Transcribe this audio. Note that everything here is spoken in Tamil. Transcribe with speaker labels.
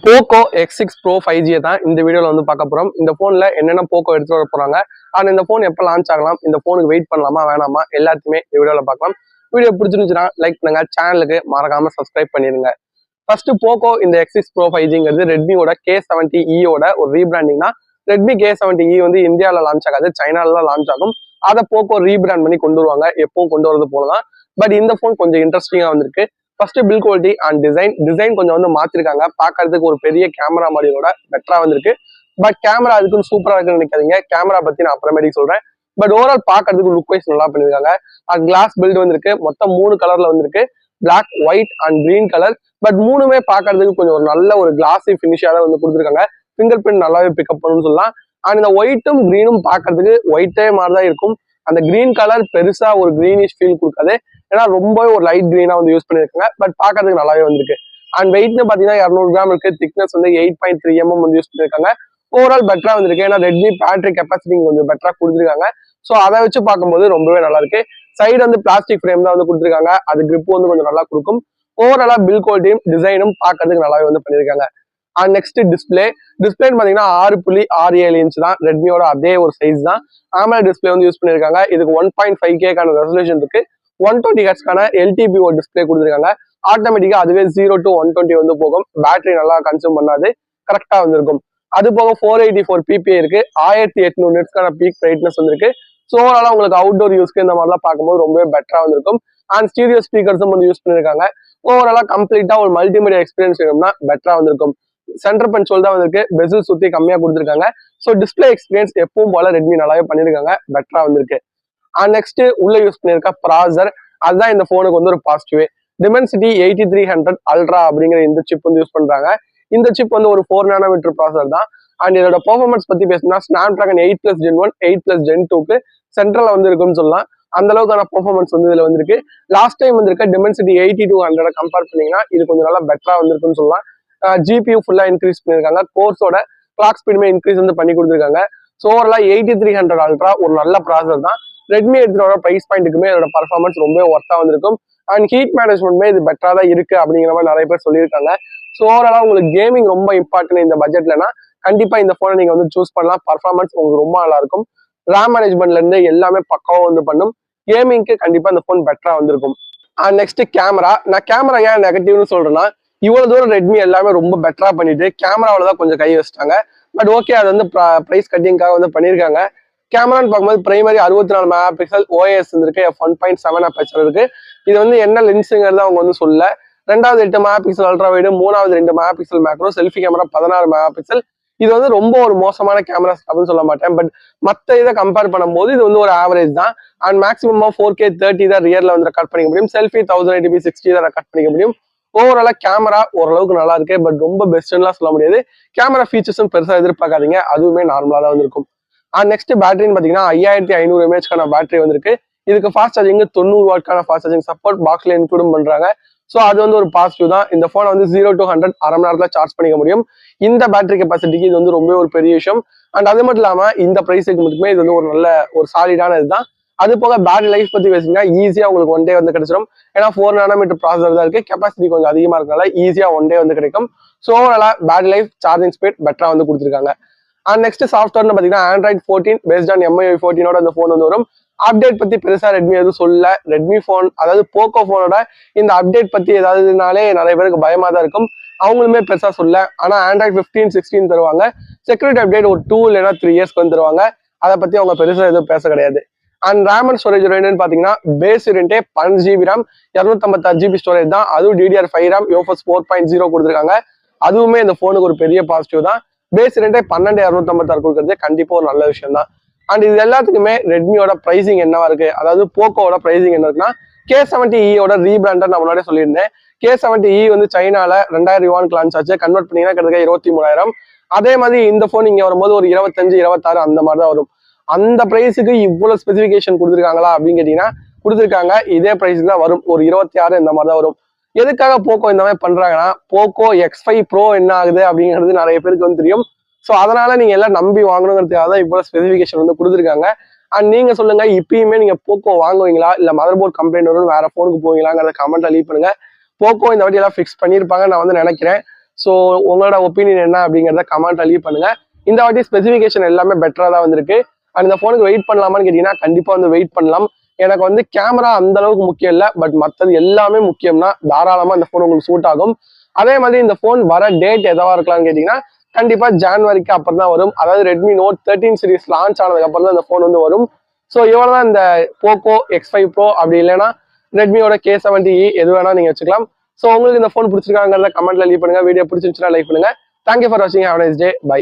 Speaker 1: Poco X6 Pro 5G தான் இந்த வீடியோல வந்து பார்க்க போறோம். இந்த போன்ல என்னென்ன Poco எடுத்து வர போறாங்க, அண்ட் இந்த போன் எப்போ லான்ச் ஆகலாம், இந்த போனுக்கு வெயிட் பண்ணலாமா வேணாமா எல்லாத்தையுமே இந்த வீடியோல பார்க்கலாம். வீடியோ பிடிச்சிருந்துச்சுன்னா லைக் பண்ணுங்க, சேனலுக்கு மறக்காம சப்ஸ்கிரைப் பண்ணிருங்க. ஃபர்ஸ்ட் Poco இந்த X6 Pro 5Gங்கிறது ரெட்மியோட K70E ஓட ஒரு ரீபிராண்டிங் தான். ரெட்மி K70E வந்து இந்தியாவில் லான்ச் ஆகாது, சைனால லான்ச் ஆகும். அதை Poco ரீபிராண்ட் பண்ணி கொண்டு வருவாங்க, எப்பவும் கொண்டு வரது போலதான். பட் இந்த போன் கொஞ்சம் இன்ட்ரெஸ்டிங்கா வந்திருக்கு. First bill quality and design கொஞ்சம் வந்து மாத்திருக்காங்க. பாக்குறதுக்கு ஒரு பெரிய கேமரா மாடியோட பெட்டரா வந்திருக்கு. பட் கேமரா அதுக்குன்னு சூப்பரா இருக்குன்னு நினைக்காதீங்க, கேமரா பத்தி நான் அப்புறமேட்டிக்கு சொல்றேன். பட் ஓவரால் பாக்குறதுக்கு லுக் வைஸ் நல்லா பண்ணிருக்காங்க. கிளாஸ் பில்ட் வந்திருக்கு, மொத்தம் 3 கலர்ல வந்திருக்கு, black, white and green colour. But மூணுமே பாக்குறதுக்கு கொஞ்சம் ஒரு நல்ல ஒரு கிளாஸி பினிஷா தான் வந்து கொடுத்துருக்காங்க. ஃபிங்கர் பிரிண்ட் நல்லாவே பிக்கப் பண்ணுன்னு சொல்லலாம். அண்ட் இந்த ஒயிட்டும் கிரீனும் பாக்குறதுக்கு ஒயிட்டே மாதிரிதான் இருக்கும். அந்த கிரீன் கலர் பெருசா ஒரு கிரீனிஷ் ஃபீல் கொடுக்காது, ஏன்னா ரொம்பவே ஒரு லைட் கிரீனா வந்து யூஸ் பண்ணிருக்காங்க. பட் பாக்குறதுக்கு நல்லாவே வந்திருக்கு. அண்ட் வெயிட்னு பாத்தீங்கன்னா 200 கிராம் இருக்கு. திக்னஸ் வந்து 8.3 mm வந்து யூஸ் பண்ணிருக்காங்க. ஓவரால் பெட்டரா வந்திருக்கு, ஏன்னா ரெட்மி பேட்டரி கெப்பாசிட்டி கொஞ்சம் பெட்டரா கொடுத்துருக்காங்க. ஸோ அதை வச்சு பார்க்கும்போது ரொம்பவே நல்லா இருக்கு. சைடு வந்து பிளாஸ்டிக் ஃப்ரேம் தான் வந்து கொடுத்துருக்காங்க, அது கிரிப் வந்து கொஞ்சம் நல்லா கொடுக்கும். ஓவராலா பில் குவாலிட்டியும் டிசைனும் பார்க்கறதுக்கு நல்லாவே வந்து பண்ணிருக்காங்க. அண்ட் நெக்ஸ்ட் டிஸ்பிளேன்னு பாத்தீங்கன்னா 6.67 இன்ச் தான், ரெட்மியோட அதே ஒரு சைஸ் தான். AMOLED டிஸ்பிளே வந்து யூஸ் பண்ணிருக்காங்க. இதுக்கு 1.5K ரெசல்யூஷன் இருக்கு. 120 ஹெர்ட்ஸ்க்கான LTPO டிஸ்பிளே கொடுத்துருக்காங்க. ஆட்டோமேட்டிக்கா அதுவே 0 to 120 வந்து போகும். பேட்டரி நல்லா கன்சியூம் பண்ணாது, கரெக்டா வந்திருக்கும். அது போக 484 PPI இருக்கு. 1800 நிட்ஸ்க்கான பீக் பிரைட்னஸ் வந்திருக்கு. ஸோ ஓவராலா உங்களுக்கு அவுட்டோர் யூஸ்க்கு இந்த மாதிரிலாம் பார்க்கும்போது ரொம்பவே பெட்டரா வந்திருக்கும். அண்ட் ஸ்டீரியோ ஸ்பீக்கர்ஸும் வந்து யூஸ் பண்ணிருக்காங்க. ஓவராலா கம்ப்ளீட்டா ஒரு மல்டிமீடியா எக்ஸ்பீரியன்ஸ் வேணும்னா பெட்டரா வந்திருக்கும். சென்டர் பஞ்ச் தான் வந்திருக்கு, பெசில் சுத்தி கம்மியா கொடுத்துருக்காங்க. ஸோ டிஸ்பிளே எக்ஸ்பீரியன்ஸ் எப்பவும் போல ரெட்மி நல்லாவே பண்ணிருக்காங்க, பெட்டரா வந்திருக்கு. அண்ட் நெக்ஸ்ட் உள்ள யூஸ் பண்ணிருக்க ப்ராசர், அதுதான் இந்த போனுக்கு வந்து ஒரு பாசிட்டிவ். Dimensity 8300 Ultra அப்படிங்கிற இந்த சிப் வந்து யூஸ் பண்றாங்க. இந்த சிப் வந்து ஒரு 4 nm ப்ராசர் தான். அண்ட் இதோட பெர்ஃபார்மன்ஸ் பத்தி பேசினா Snapdragon 8+ Gen 1 8+ Gen 2க்கு சென்ட்ரல்ல வந்து இருக்குன்னு சொல்லலாம். அந்த அளவுக்கான பெர்ஃபார்மன்ஸ் வந்து இதுல வந்திருக்கு. லாஸ்ட் டைம் வந்திருக்க Dimensity 8200 கம்பேர் பண்ணீங்கன்னா இது கொஞ்சம் நல்லா பெட்டரா வந்திருக்குன்னு சொல்லலாம். GPU ஃபுல்லா இன்க்ரீஸ் பண்ணிருக்காங்க, கோர்ஸோட கிளாக் ஸ்பீடுமே இன்க்ரீஸ் வந்து பண்ணி கொடுத்துருக்காங்க. ஸோ ஓவரலா 8300 Ultra ஒரு நல்ல ப்ராசர் தான். ரெட்மி எடுத்துகிற பிரைஸ் பாயிண்ட்டுக்குமே இதோட பர்ஃபார்மன்ஸ் ரொம்ப ஒர்த்தா வந்திருக்கும். அண்ட் ஹீட் மேனேஜ்மெண்ட்மே இது பெட்டரா தான் இருக்கு அப்படிங்கிற மாதிரி நிறைய பேர் சொல்லியிருக்காங்க. ஸோ ஓவராலா உங்களுக்கு கேமிங் ரொம்ப இம்பார்ட்டன்ட் இந்த பட்ஜெட்லனா கண்டிப்பா இந்த போனை நீங்க வந்து சூஸ் பண்ணலாம். பர்ஃபார்மன்ஸ் உங்களுக்கு ரொம்ப நல்லா இருக்கும். ரேம் மேனேஜ்மெண்ட்ல இருந்து எல்லாமே பக்காவா வந்து பண்ணும். கேமிங்க்கு கண்டிப்பா இந்த போன் பெட்டரா வந்திருக்கும். And next camera. நான் கேமரா ஏன் நெகட்டிவ்னு சொல்றேன்னா, இவ்வளவு தூரம் ரெட்மி எல்லாமே ரொம்ப பெட்டரா பண்ணிட்டு கேமராவில தான் கொஞ்சம் கை வச்சிட்டாங்க. பட் ஓகே, அது வந்து பிரைஸ் கட்டிங்காக வந்து பண்ணியிருக்காங்க. கேமரான்னு பார்க்கும்போது பிரைமரி 64 மெகா பிக்சல் OIS இருக்கு, f1.7 அப்பேச்சர் இருக்கு. இது வந்து என்ன லென்ஸுங்கிறது அவங்க வந்து சொல்ல. 2வது 8 மெகா பிக்சல் அல்ட்ரா வைடு, 3வது 2 mega pixel macro, selfie camera 16 mega pixel. இது வந்து ரொம்ப ஒரு மோசமான கேமரா அப்படின்னு சொல்ல மாட்டேன். பட் மற்ற இதை கம்பேர் பண்ணும்போது இது வந்து ஒரு ஆவரேஜ் தான். அண்ட் மேக்ஸிமம் 4K 30 தான் ரியர்ல வந்து ரெக்கார்ட் பண்ணிக்க முடியும். செல்ஃபி 1080p 60 தான் ரெக்கார்ட் பண்ணிக்க முடியும். ஓவராலா கேமரா ஓரளவுக்கு நல்லா இருக்கு, பட் ரொம்ப பெஸ்ட்லாம் சொல்ல முடியாது. கேமரா ஃபீச்சர்ஸும் பெருசா எதிர்பார்க்காதீங்க, அதுவுமே நார்மலா தான் வந்திருக்கும். அண்ட் நெக்ஸ்ட் பேட்டரின்னு பாத்தீங்கன்னா 5500 mAh பேட்டரி வந்திருக்கு. இதுக்கு ஃபாஸ்ட் சார்ஜிங் 90 வாட்க்கான ஃபாஸ்ட் சார்ஜிங் சப்போர்ட் பாக்ஸ்ல இன்க்ளூட் பண்றாங்க. ஸோ அது வந்து ஒரு பாசிட்டிவ் தான். இந்த போனை வந்து 0 to 100 அரை மணி நேரத்துல சார்ஜ் பண்ணிக்க முடியும். இந்த பேட்டரி கெப்பாசிட்டிக்கு இது வந்து ரொம்ப ஒரு பெரிய விஷயம். அண்ட் அது மட்டும் இல்லாம இந்த பிரைஸுக்கு மட்டுமே இது வந்து ஒரு நல்ல ஒரு சாலிடான இதுதான். அது போக பேட்டரி லைஃப் பத்தி பேசிங்கன்னா ஈஸியா உங்களுக்கு 1 day வந்து கிடைச்சிடும். ஏன்னா 4 nm ப்ராசஸர் தான் இருக்கு, கெப்பாசிட்டி கொஞ்சம் அதிகமா இருக்கனால ஈஸியா 1 day வந்து கிடைக்கும். ஸோ ஓவராலா பேட்டரி லைஃப், சார்ஜிங் ஸ்பீட் பெட்டரா வந்து கொடுத்துருக்காங்க. அண்ட் நெக்ஸ்ட் சாஃப்ட்வேர்னு பாத்தீங்கன்னா Android 14 பேஸ்ட் ஆன் MIUI 14ஓட அந்த போன் வந்து வரும். அப்டேட் பத்தி பெருசா ரெட்மி எதுவும் சொல்ல. ரெட்மி போன், அதாவது போக்கோ போனோட இந்த அப்டேட் பத்தி ஏதாவதுனாலே நிறைய பேருக்கு பயமா தான் இருக்கும். அவங்களுமே பெருசா சொல்ல. ஆனா Android 15 16 தருவாங்க. செக்யூரிட்டி அப்டேட் ஒரு 2 இல்லைன்னா 3 இயர்ஸ்க்கு வந்து தருவாங்க. அதை பத்தி அவங்க பெருசா எதுவும் பேச கிடையாது. அண்ட் ரேம் அண்ட் ஸ்டோரேஜ் ரேட்னு பாத்தீங்கன்னா base வேரியன்ட்டே 15GB RAM 256GB storage தான். அதுவும் DDR5 RAM UFS 4.0 கொடுத்துருக்காங்க. அதுவுமே இந்த போனுக்கு ஒரு பெரிய பாசிட்டிவ் தான். பேஸ் வேரியன்ட்டே 12256 கொடுக்கறது கண்டிப்பா ஒரு நல்ல விஷயம் தான். அண்ட் இது எல்லாத்துக்குமே ரெட்மியோட பிரைசிங் என்னவா இருக்கு, அதாவது போக்கோட பிரைசிங் என்ன இருக்குன்னா, K70E ரீபிராண்டட் நான் முன்னாடியே சொல்லியிருந்தேன். K70E வந்து சைனால 2000 யுவானுக்கு லான்ச் ஆச்சு. கன்வெர்ட் பண்ணீங்கன்னா கிட்டத்தட்ட 23,000. அதே மாதிரி இந்த போன் இங்க வரும்போது ஒரு 25 26 அந்த மாதிரி தான் வரும். அந்த பிரைஸுக்கு இவ்வளவு ஸ்பெசிபிகேஷன் கொடுத்துருக்காங்களா அப்படின்னு கேட்டீங்கன்னா கொடுத்துருக்காங்க. இதே பிரைஸுக்கு தான் வரும், ஒரு 26 இந்த மாதிரி தான் வரும். எதுக்காக போக்கோ இந்த மாதிரி பண்றாங்கன்னா, போக்கோ X5 Pro என்ன ஆகுது அப்படிங்கிறது நிறைய பேருக்கு வந்து தெரியும். ஸோ அதனால நீங்க எல்லாம் நம்பி வாங்கணுங்கிறதுக்காக தான் இவ்வளவு ஸ்பெசிபிகேஷன் வந்து கொடுத்துருக்காங்க. அண்ட் நீங்க சொல்லுங்க, இப்பயுமே நீங்க போக்கோ வாங்குவீங்களா, இல்ல மதர் போர்ட் கம்ப்ளைண்ட் வரும் வேற போனுக்கு போவீங்களாங்கிறத கமெண்ட்ல லீவ் பண்ணுங்க. போக்கோ இந்த வாட்டி எல்லாம் ஃபிக்ஸ் பண்ணியிருப்பாங்க நான் வந்து நினைக்கிறேன். ஸோ உங்களோட ஒப்பீனியன் என்ன அப்படிங்கிறத கமெண்ட்ல லீவ் பண்ணுங்க. இந்த வாட்டி ஸ்பெசிஃபிகேஷன் எல்லாமே பெட்டரா தான் வந்திருக்கு. அண்ட் இந்த ஃபோனுக்கு வெயிட் பண்ணலாமான்னு கேட்டீங்கன்னா கண்டிப்பா வந்து வெயிட் பண்ணலாம். எனக்கு வந்து கேமரா அந்த அளவுக்கு முக்கியம் இல்லை, பட் மற்றது எல்லாமே முக்கியம்னா தாராளமா இந்த ஃபோன் உங்களுக்கு சூட் ஆகும். அதே மாதிரி இந்த ஃபோன் வர டேட் எதவா இருக்கலாம்னு கேட்டீங்கன்னா கண்டிப்பா ஜான்வரிக்கு அப்புறம் தான் வரும். அதாவது ரெட்மி நோட் 13 சீரிஸ் லான்ச் ஆனதுக்கு அப்புறம் தான் இந்த ஃபோன் வந்து வரும். ஸோ இவ்வளவுதான் இந்த போக்கோ X5 Pro, அப்படி இல்லைன்னா ரெட்மியோட K70E எது வேணா நீங்க வச்சுக்கலாம். ஸோ உங்களுக்கு இந்த ஃபோன் பிடிச்சிருக்காங்கிறத கமெண்ட்ல லீவ் பண்ணுங்க. வீடியோ பிடிச்சிருந்துச்சுன்னா லைக் பண்ணுங்க. தேங்க்யூ ஃபார் வாட்சிங். Have a nice day. By.